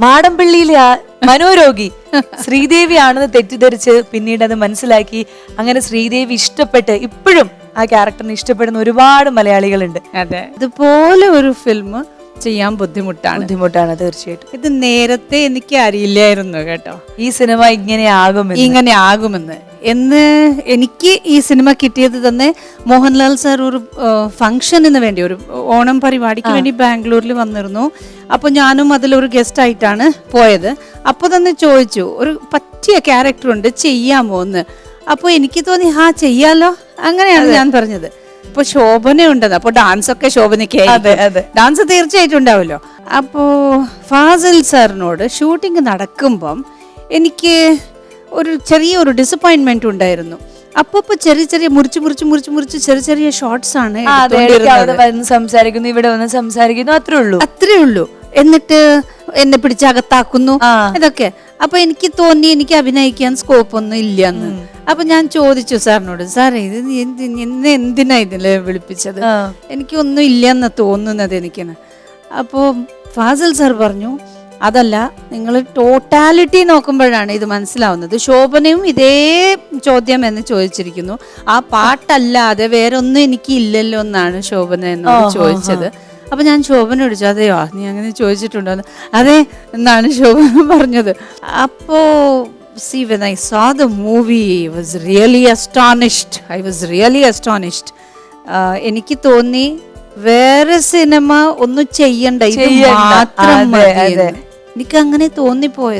മാടമ്പള്ളിയിലെ ആ മനോരോഗി ശ്രീദേവി ആണെന്ന് തെറ്റിദ്ധരിച്ച് പിന്നീട് അത് മനസ്സിലാക്കി അങ്ങനെ ശ്രീദേവി ഇഷ്ടപ്പെട്ട് ഇപ്പോഴും ആ ക്യാരക്ടറിനെ ഇഷ്ടപ്പെടുന്ന ഒരുപാട് മലയാളികളുണ്ട്. അതെ, ഇതുപോലെ ഒരു ഫിലിം ചെയ്യാൻ ബുദ്ധിമുട്ടാണ് തീർച്ചയായിട്ടും. ഇത് നേരത്തെ എനിക്ക് അറിയില്ലായിരുന്നു കേട്ടോ, ഈ സിനിമ ഇങ്ങനെ ആകുമെന്ന്. എനിക്ക് ഈ സിനിമ കിട്ടിയത് തന്നെ മോഹൻലാൽ സാർ ഒരു ഫംഗ്ഷന് വേണ്ടി, ഒരു ഓണം പരിപാടിക്ക് വേണ്ടി ബാംഗ്ലൂരിൽ വന്നിരുന്നു. അപ്പോൾ ഞാനും അതിലൊരു ഗസ്റ്റ് ആയിട്ടാണ് പോയത്. അപ്പോൾ തന്നെ ചോദിച്ചു, ഒരു പറ്റിയ ക്യാരക്ടർ ഉണ്ട്, ചെയ്യാമോ എന്ന്. അപ്പോൾ എനിക്ക് തോന്നി ചെയ്യാലോ, അങ്ങനെയാണ് ഞാൻ പറഞ്ഞത്. അപ്പൊ ശോഭന ഉണ്ടെന്ന്, അപ്പൊ ഡാൻസ് ഒക്കെ ശോഭനയ്ക്ക് ഡാൻസ് തീർച്ചയായിട്ടും ഉണ്ടാവല്ലോ. അപ്പോ ഫാസിൽ സാറിനോട് ഷൂട്ടിംഗ് നടക്കുമ്പം എനിക്ക് ഒരു ചെറിയൊരു ഡിസപ്പോയിന്റ്മെന്റ് ഉണ്ടായിരുന്നു. അപ്പൊ ചെറിയ മുറിച്ച് ചെറിയ ഷോർട്സ് ആണ് സംസാരിക്കുന്നു, ഇവിടെ വന്ന് സംസാരിക്കുന്നു, അത്രേ ഉള്ളൂ. എന്നിട്ട് എന്നെ പിടിച്ച് അകത്താക്കുന്നു, ഇതൊക്കെ. അപ്പൊ എനിക്ക് തോന്നി എനിക്ക് അഭിനയിക്കാൻ സ്കോപ്പ് ഒന്നും ഇല്ലെന്ന്. അപ്പൊ ഞാൻ ചോദിച്ചു സാറിനോട്, സാറേ ഇത് എന്നെ എന്തിനാ ഇതില് വിളിപ്പിച്ചത്, എനിക്കൊന്നും ഇല്ലെന്ന് തോന്നുന്നത് എനിക്കെന്ന്. അപ്പോ ഫാസിൽ സാർ പറഞ്ഞു, അതല്ല, നിങ്ങൾ ടോട്ടാലിറ്റി നോക്കുമ്പോഴാണ് ഇത് മനസ്സിലാവുന്നത്. ശോഭനയും ഇതേ ചോദ്യം എന്ന് ചോദിച്ചിരിക്കുന്നു, ആ പാട്ടല്ലാതെ വേറെ ഒന്നും എനിക്ക് ഇല്ലല്ലോ എന്നാണ് ശോഭന എന്നോട് ചോദിച്ചത്. അപ്പൊ ഞാൻ ശോഭന വിളിച്ചു, അതെയോ നീ അങ്ങനെ ചോദിച്ചിട്ടുണ്ടോ? അതെ എന്നാണ് ശോഭന പറഞ്ഞത്. അപ്പോ see, when I saw the movie, I was really astonished. എനിക്ക് തോന്നി വേറെ സിനിമ ഒന്നും ചെയ്യണ്ട, ഇത് മാത്രം മതി. എനിക്ക് അങ്ങനെ തോന്നിപ്പോയത്.